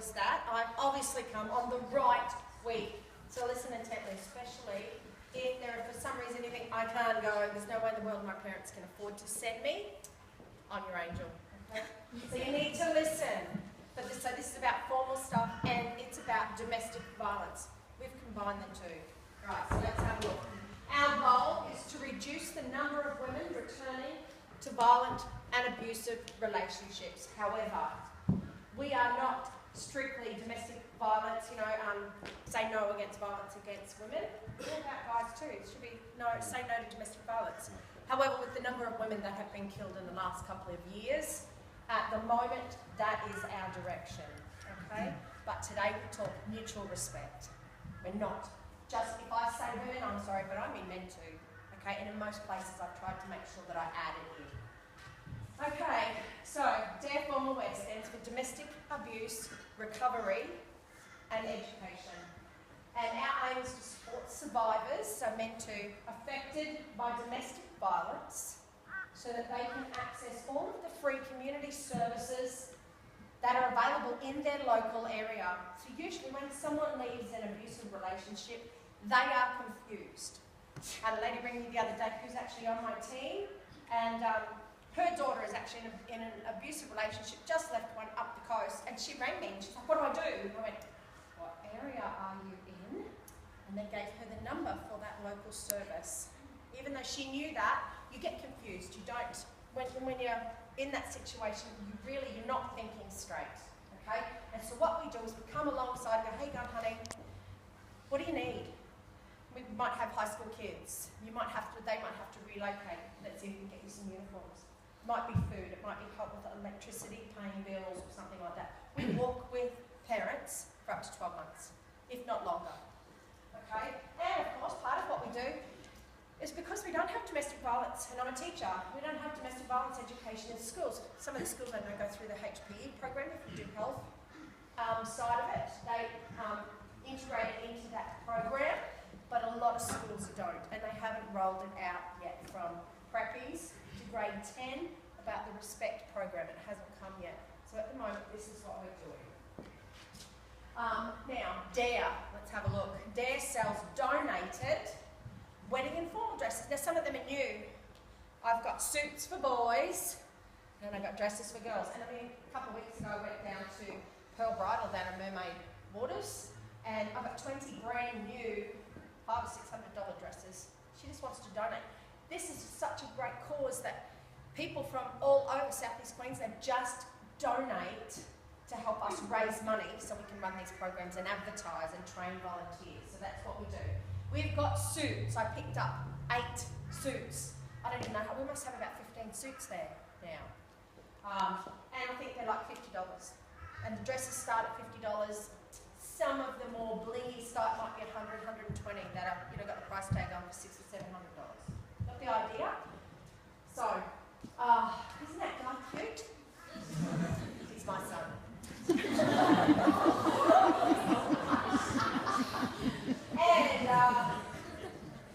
was that, I've obviously come on the right week. So listen intently, especially if there are, for some reason, you think, I can't go, there's no way in the world my parents can afford to send me, I'm your angel. Okay? So you need to listen. But this is about formal stuff and it's about domestic violence. We've combined the two. Right, so let's have a look. Our goal is to reduce the number of women returning to violent and abusive relationships. However, we are not strictly domestic violence, say no against violence against women. We're about guys too. It should be say no to domestic violence. However, with the number of women that have been killed in the last couple of years, at the moment, that is our direction, okay? But today we talk mutual respect. We're not just, if I say women, I'm sorry, but I mean men too, okay? And in most places I've tried to make sure that I add it in. Okay, so DARE Formal Wear stands for Domestic Abuse Recovery and Education. And our aim is to support survivors, so men too, affected by domestic violence, so that they can access all of the free community services that are available in their local area. So usually when someone leaves an abusive relationship, they are confused. I had a lady ring me the other day who's actually on my team, and her daughter is actually in an abusive relationship, just left one up the coast, and she rang me and she's like, what do I do? And I went, what area are you in? And they gave her the number for that local service. Even though she knew that, you get confused. You don't, when you're in that situation, you're not thinking straight, okay? And so what we do is we come alongside and go, hey, honey, what do you need? We might have high school kids. They might have to relocate. Let's see if we can get you some uniforms. It might be food, it might be help with electricity, paying bills, or something like that. We walk with parents for up to 12 months, if not longer, okay? And of course, part of what we do is because we don't have domestic violence, and I'm a teacher, we don't have domestic violence education in schools. Some of the schools I know go through the HPE program, if you do health side of it, they integrate it into that program, but a lot of schools don't, and they haven't rolled it out yet from preppies to grade 10 about the Respect program. It hasn't come yet. So at the moment, this is what we're doing. Now, DARE, let's have a look. DARE sells donated wedding and formal dresses. Now some of them are new. I've got suits for boys and I've got dresses for girls. And a couple of weeks ago I went down to Pearl Bridal down at Mermaid Waters, and I've got 20 brand new $500 or $600 dresses. She just wants to donate. This is such a great cause that people from all over Southeast Queensland just donate to help us raise money so we can run these programs and advertise and train volunteers. So that's what we do. We've got suits. I picked up 8 suits. I don't even know how, we must have about 15 suits there now. And I think they're like $50. And the dresses start at $50. Some of the more blingy start might be $100, $120 that are, got the price tag on for $600 or $700. Got the idea? So, isn't that guy cute? He's my son. And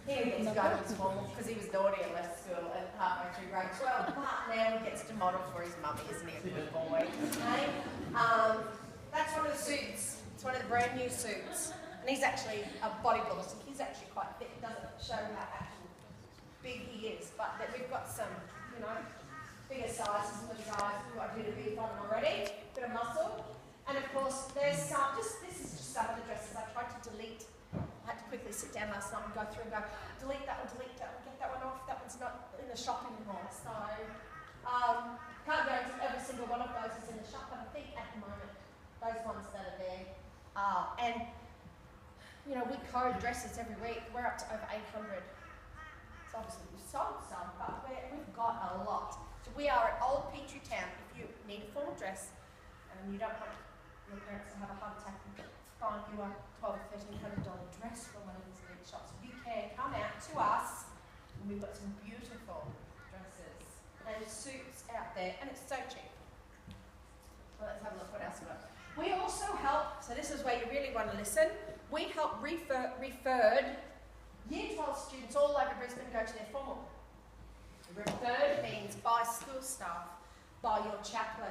he gets to go to his formal because he was naughty and left school at halfway through grade 12. But now he gets to model for his mummy, isn't he, a good boy? Okay? That's one of the suits. It's one of the brand new suits. And he's actually a bodybuilder, so he's actually quite fit. It doesn't show how actual big he is. But we've got some, bigger sizes for the guys. We've got a bit of beef on them already, bit of muscle. And of course, there's some, this is just some of the dresses I tried to delete. I had to quickly sit down last night and go through and go, delete that one, get that one off, that one's not in the shop anymore. So, can't go into every single one of those is in the shop, but I think at the moment, those ones that are there are. And, we code dresses every week. We're up to over 800. So obviously we've sold some, but we've got a lot. So we are at Old Petrie Town. If you need a formal dress and you don't want your parents to have a heart attack and find you a $1,200 or $1,300 dress from one of these elite shops, you can come out to us, and we've got some beautiful dresses and suits out there, and it's so cheap. Well, let's have a look what else we've got. We also help, so this is where you really want to listen, we help referred Year 12 students all over Brisbane go to their formal. Referred means by school staff, by your chaplain,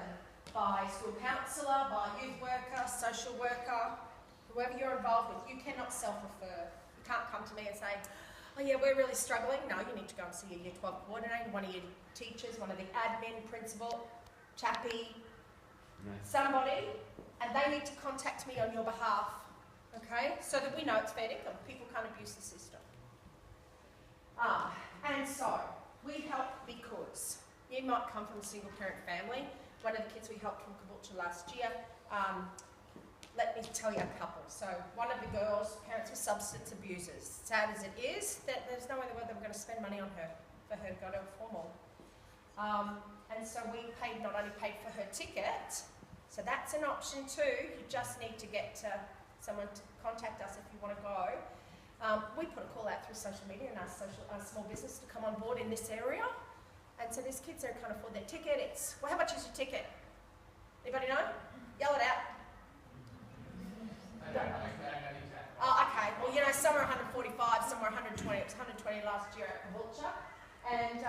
by school counsellor, by youth worker, social worker, whoever you're involved with. You cannot self-refer. You can't come to me and say, oh yeah, we're really struggling. No, you need to go and see your Year 12 coordinator, one of your teachers, one of the admin, principal, chappie, somebody, and they need to contact me on your behalf, okay? So that we know it's fair income. People can't abuse the system. And so, we help because you might come from a single parent family. One of the kids we helped from Caboolture last year, let me tell you a couple. So one of the girls' parents were substance abusers. Sad as it is, that there's no way in the world they were going to spend money on her for her to go to a formal. And so we not only paid for her ticket, so that's an option too. You just need to get someone to contact us if you want to go. We put a call out through social media and ask our small business to come on board in this area. And so there's kids that can't afford their ticket. Well, how much is your ticket? Anybody know? Yell it out. Oh, okay. Well, you know, some are 145, some are 120. It was 120 last year at Caboolture. And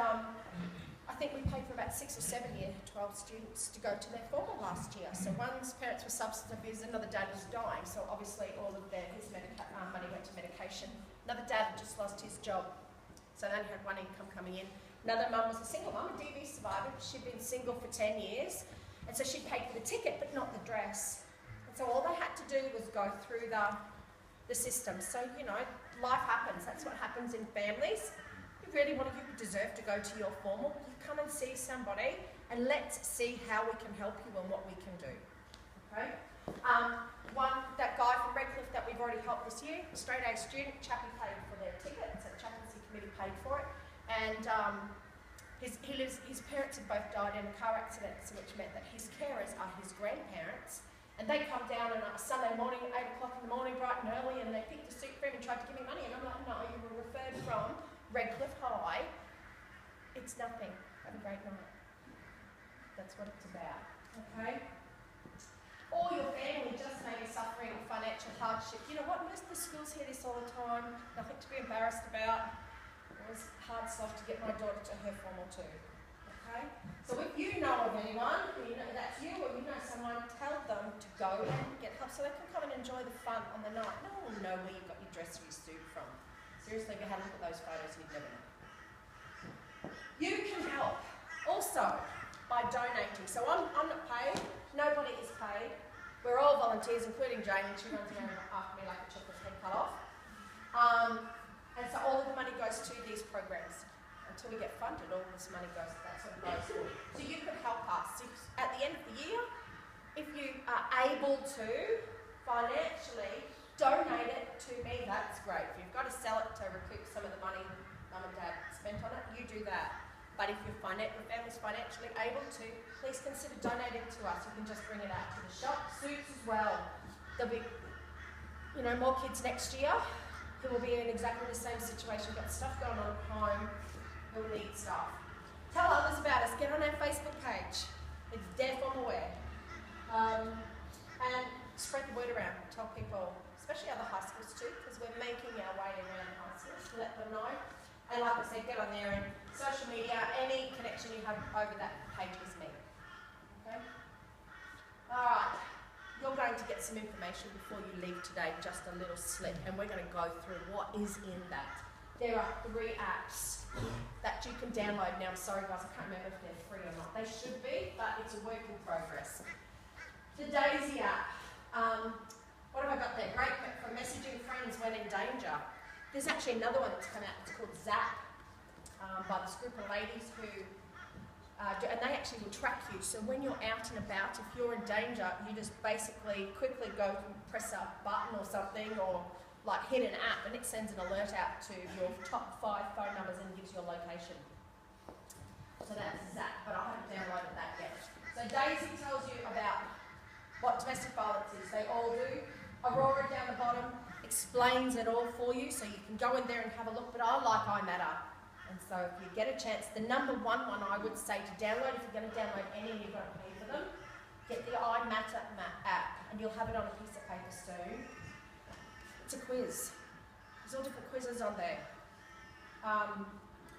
I think we paid for about 6 or 7 Year 12 students to go to their formal last year. So one's parents were substance abusers, another dad was dying. So obviously all of his money went to medication. Another dad had just lost his job. So they only had one income coming in. Another mum was a single mum, a DV survivor. She'd been single for 10 years. And so she paid for the ticket, but not the dress. And so all they had to do was go through the system. So, you know, life happens. That's what happens in families. You really want to, you deserve to go to your formal. You come and see somebody, and let's see how we can help you and what we can do. Okay? That guy from Redcliffe that we've already helped this year, straight A student, chappie paid for their ticket, so the chaplaincy committee paid for it. And his parents had both died in a car accident, which meant that his carers are his grandparents. And they come down on a Sunday morning at 8 o'clock in the morning, bright and early, and they picked a suit for him and tried to give me money. And I'm like, no, you were referred from Redcliffe High. It's nothing. Have a great night. That's what it's about. Okay? Or your family just may be suffering financial hardship. You know what? Most of the schools hear this all the time. Nothing to be embarrassed about. It was hard stuff to get my daughter to her formal too. Okay? So if you know of anyone, you know that's you, or you know someone, tell them to go and get help so they can come and enjoy the fun on the night. No one will know where you got your dress or your suit from. Seriously, if you had a look at those photos, you'd never know. You can help also by donating. So I'm not paid. Nobody is paid. We're all volunteers, including Jane, and she runs around after me like a chicken's head cut off. And so all of the money goes to these programs. Until we get funded, all this money goes to that sort of goes for. So you can help us. At the end of the year, if you are able to financially donate it to me, that's great. If you've got to sell it to recoup some of the money mum and dad spent on it, you do that. But if your family's financially able to, please consider donating to us. You can just bring it out to the shop. Suits as well. There'll be, you know, more kids next year who will be in exactly the same situation, got stuff going on at home, who will need stuff. Tell others about us. Get on our Facebook page. It's Deaf on the Web. And spread the word around. Tell people, especially other high schools too, because we're making our way around high schools to let them know. And like I said, get on there and social media, any connection you have over that page is me. Okay? Alright. You're going to get some information before you leave today, just a little slip, and we're going to go through what is in that. There are 3 apps that you can download. Now, I'm sorry guys, I can't remember if they're free or not. They should be, but it's a work in progress. The Daisy app. What have I got there? Great for messaging friends when in danger. There's actually another one that's come out. It's called Zap, by this group of ladies who and they actually will track you. So when you're out and about, if you're in danger, you just basically quickly go and press a button or something, or like hit an app, and it sends an alert out to your top 5 phone numbers and gives your location. So that's Zap, but I haven't downloaded that yet. So Daisy tells you about what domestic violence is. They all do. Aurora down the bottom explains it all for you, so you can go in there and have a look. But I like iMatter. And so if you get a chance, the number one I would say to download, if you're going to download any and you've got to pay for them, get the iMatter app, and you'll have it on a piece of paper soon. It's a quiz. There's all different quizzes on there.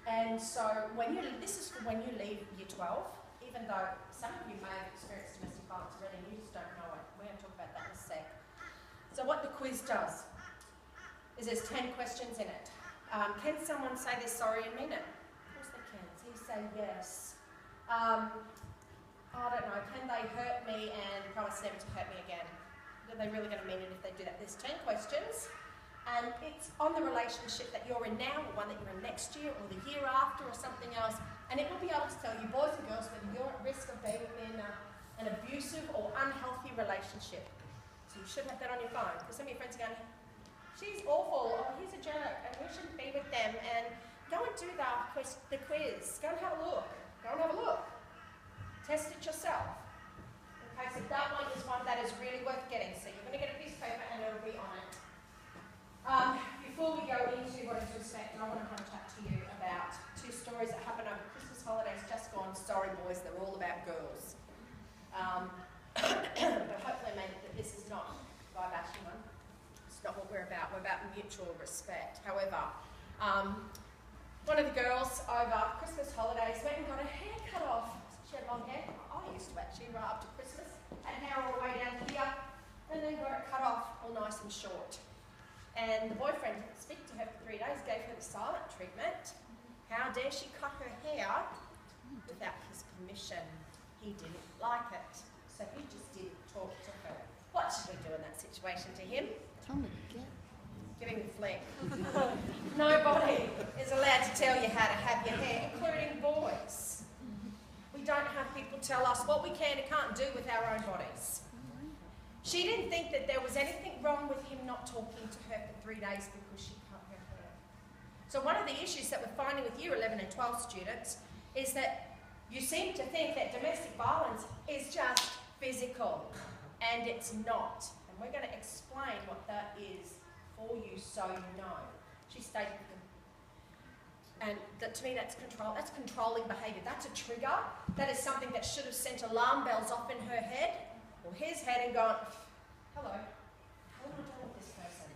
And so this is for when you leave Year 12. even though some of you may have experienced domestic violence already and you just don't know it. We're going to talk about that in a sec. So what the quiz does is there's 10 questions in it. Can someone say they're sorry and mean it? Of course they can. So you say yes. I don't know, can they hurt me and promise never to hurt me again? Are they really going to mean it if they do that? There's 10 questions. And it's on the relationship that you're in now, or one that you're in next year, or the year after, or something else. And it will be able to tell you, boys and girls, whether you're at risk of being in an abusive or unhealthy relationship. So you should have that on your phone. Because some of your friends are going, she's awful, or he's a jerk, and we shouldn't be with them. And go and do the quiz. Go and have a look. Go and have a look. Test it yourself. Okay, so that one is one that is really worth getting. So you're going to get a piece of paper and it'll be on it. Before we go into what is respect, I want to chat to you about 2 stories that happened over Christmas holidays just gone. Sorry boys, they're all about girls. But hopefully that this is not by bashing one. It's not what we're about. We're about mutual respect. However, one of the girls over Christmas holidays went and got her hair cut off. She had long hair. I used to actually right up to Christmas. Had hair all the way down here and then got it cut off all nice and short. And the boyfriend didn't speak to her for 3 days, gave her the silent treatment. How dare she cut her hair without his permission? He didn't like it, so he just didn't talk to her. What should we do in that situation to him? Tell him to get. Give him the flick. Nobody is allowed to tell you how to have your hair, including boys. We don't have people tell us what we can and can't do with our own bodies. She didn't think that there was anything wrong with him not talking to her for 3 days because she cut her hair. So one of the issues that we're finding with Year 11 and 12 students is that you seem to think that domestic violence is just physical, and it's not. And we're going to explain what that is for you so you know. She stayed with him. And to me, that's control. That's controlling behaviour. That's a trigger. That is something that should have sent alarm bells off in her head or his head and gone, hello, what am I doing with this person?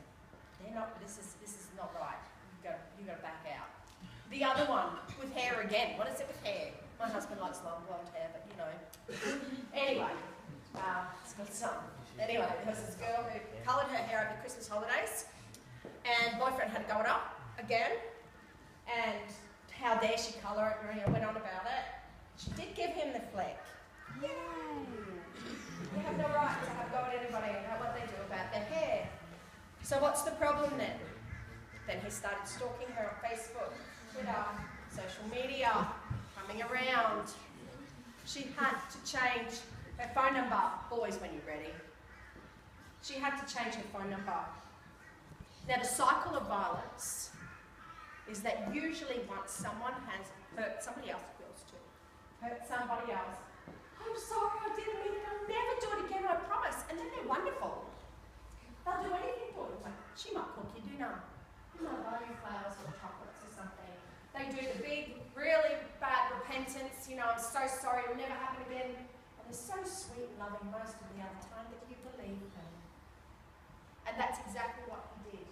They're not. This is not right. You got to back out. The other one with hair again. What is it with hair? My husband likes long blonde hair, but you know. Anyway, it's got some. Anyway, there was this girl who coloured her hair over the Christmas holidays, and boyfriend had to go it up again. And how dare she colour it, and went on about it. She did give him the flick. Yay! You have no right to have go at anybody about what they do about their hair. So what's the problem then? Then he started stalking her on Facebook, Twitter, social media, coming around. She had to change her phone number. Boys, when you're ready. She had to change her phone number. Now the cycle of violence is that usually once someone has hurt somebody else, girls too, hurt somebody else, I'm sorry, I didn't mean it, I'll never do it again, I promise. And then they're wonderful. They'll do anything for you. Like, she might cook you dinner. You might buy you flowers or chocolates or something. They do the big, really bad repentance, you know, I'm so sorry, it'll never happen again. And they're so sweet and loving most of the other time that you believe them. And that's exactly what he did.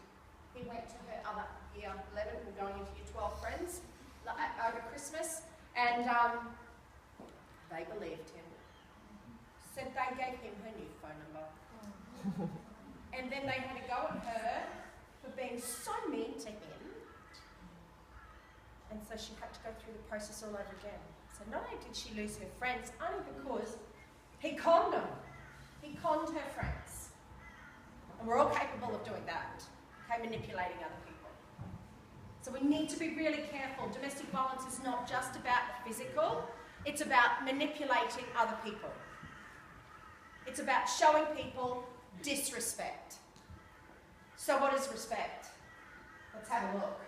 He went to her other Year 11 and going into Year 12 friends over Christmas, and they believed him. Said they gave him her new phone number. And then they had to go at her for being so mean to him. And so she had to go through the process all over again. So not only did she lose her friends, only because he conned them. He conned her friends. And we're all capable of doing that. Okay, manipulating other people. So we need to be really careful. Domestic violence is not just about the physical, it's about manipulating other people. It's about showing people disrespect. So what is respect? Let's have a look.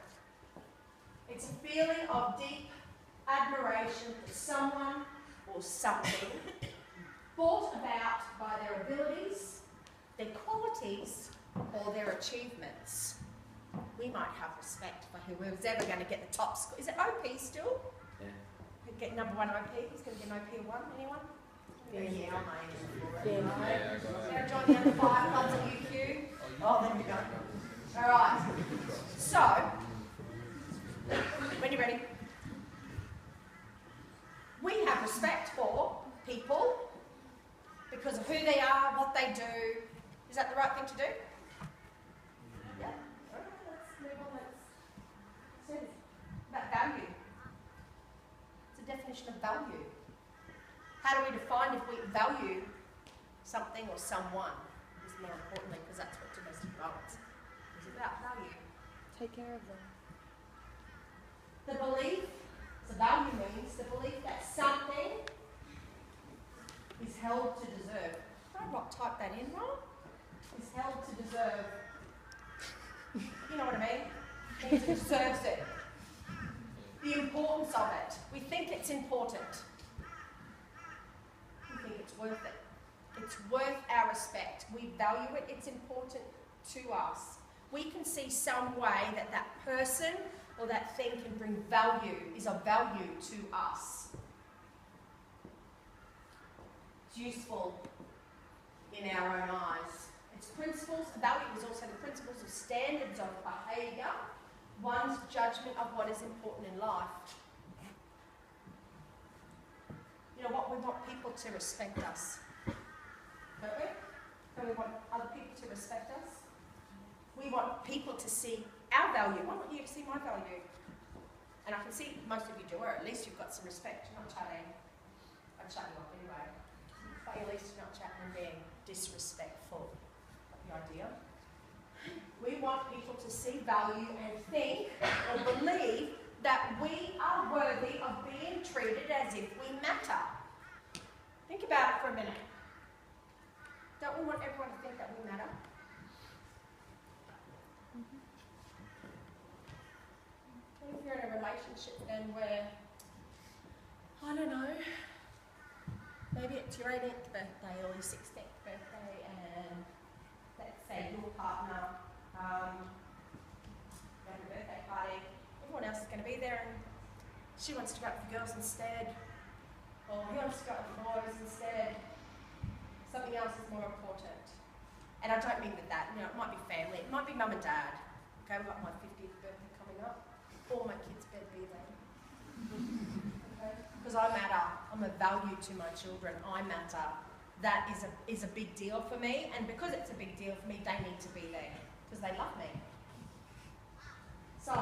It's a feeling of deep admiration for someone or something brought about by their abilities, their qualities, or their achievements. We might have respect for whoever's ever going to get the top score. Is it OP still? Yeah. Get number 1 OP? Who's going to get an OP 1? Anyone? Yeah, I'm aiming for it. Yeah, join the other 5 clubs at UQ. Oh, there we go. All right. So, when you're ready, we have respect for definition of value? How do we define if we value something or someone? Is more importantly, because that's what domestic violence is about, value. Take care of them. The belief, so value means the belief that something is held to deserve. Did I type that in wrong? Is held to deserve. You know what I mean? It deserves it. The importance of it. We think it's important. We think it's worth it. It's worth our respect. We value it. It's important to us. We can see some way that that person or that thing can bring value, is of value to us. It's useful in our own eyes. Its principles, value is also the principles of standards of behaviour, one's judgment of what is important in life. You know what, we want people to respect us, don't we? Don't we want other people to respect us? We want people to see our value. I want you to see my value. And I can see most of you do, or at least you've got some respect. You're not chatting. I'm chatting up anyway. But at least you're not chatting and being disrespectful. The idea. We want people to see value and think or believe that we are worthy of being treated as if we matter. Think about it for a minute. Don't we want everyone to think that we matter? What if you're in a relationship then where, I don't know, maybe it's your 18th birthday or your 16th birthday, and let's say your partner have a birthday party, everyone else is going to be there and she wants to go out with the girls instead, or he wants to go out with the boys instead. Something else is more important. And I don't mean with that, you know, it might be family, it might be mum and dad. Okay, we've got my 50th birthday coming up. All my kids better be there. Okay? Because I matter. I'm a value to my children. I matter. That is a big deal for me, and because it's a big deal for me, they need to be there because they love me. So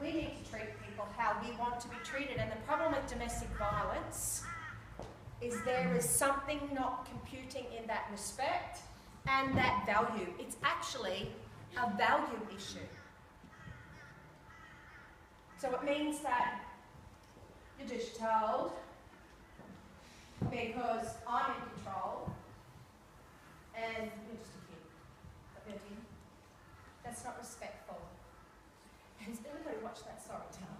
we need to treat people how we want to be treated, and the problem with domestic violence is there is something not computing in that respect and that value. It's actually a value issue. So it means that you're just told because I'm in control and you're just a kid. That's not respectful. Has anybody watched that? Sorry, Tal.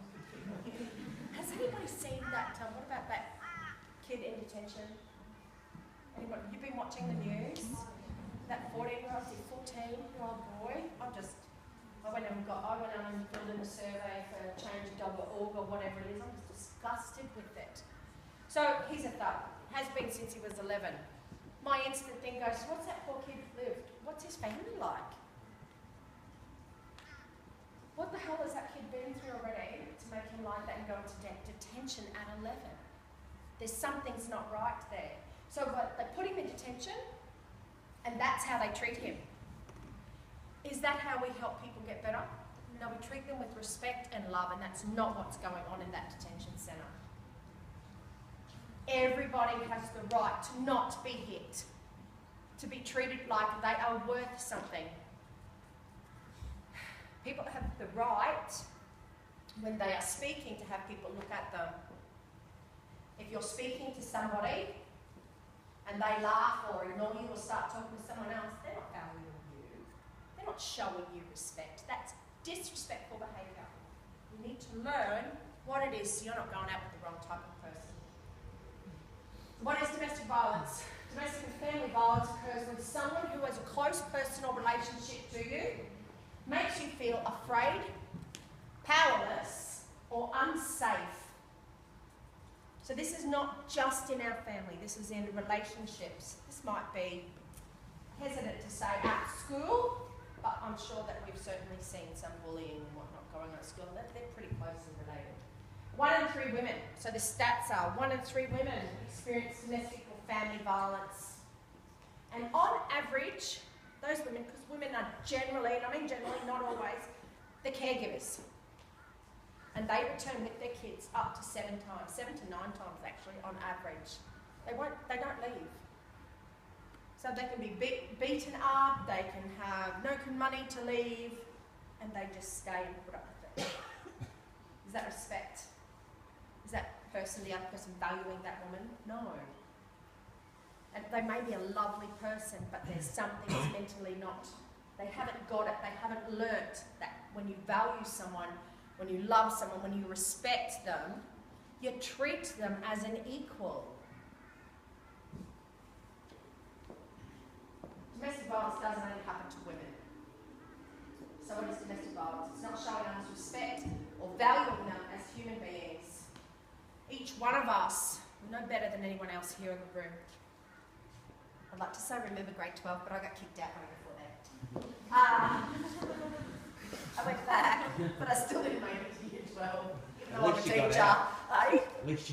Has anybody seen that? What about that kid in detention? Anybody? You've been watching the news? That 14-year-old, 14-year-old boy? I went out and filled in a survey for change.org or whatever it is. I'm just disgusted with it. So he's a thug. Has been since he was 11. My instant thing goes, what's that poor kid lived? What's his family like? What the hell has that kid been through already to make him like that and go into detention at 11? There's something's not right there. So they put him in detention, and that's how they treat him. Is that how we help people get better? No, we treat them with respect and love, and that's not what's going on in that detention centre. Everybody has the right to not be hit, to be treated like they are worth something. People have the right, when they are speaking, to have people look at them. If you're speaking to somebody and they laugh or ignore you or start talking to someone else, they're not valuing you. They're not showing you respect. That's disrespectful behaviour. You need to learn what it is so you're not going out with the wrong type of person. What is domestic violence? Domestic and family violence occurs when someone who has a close personal relationship to you makes you feel afraid, powerless, or unsafe. So this is not just in our family, this is in relationships. This might be, hesitant to say at school, but I'm sure that we've certainly seen some bullying and whatnot going on at school. They're pretty closely related. 1 in 3 women, so the stats are 1 in 3 women experience domestic or family violence. And on average, those women, because women are generally, and I mean generally, not always, the caregivers. and they return with their kids up to 7 to 9 times actually on average. They don't leave. So they can be beaten up, they can have no money to leave, and they just stay and put up with it. Is that respect? Is that person, the other person, valuing that woman? No. And they may be a lovely person, but there's something that's mentally not. They haven't got it. They haven't learnt that when you value someone, when you love someone, when you respect them, you treat them as an equal. Domestic violence doesn't only happen to women. So what is domestic violence? It's not showing us respect or valuing them as human beings. Each one of us, we're no better than anyone else here in the room. I'd like to say remember grade 12, but I got kicked out right before that. I went back, but I still didn't make it to year 12, even though I'm a teacher. At least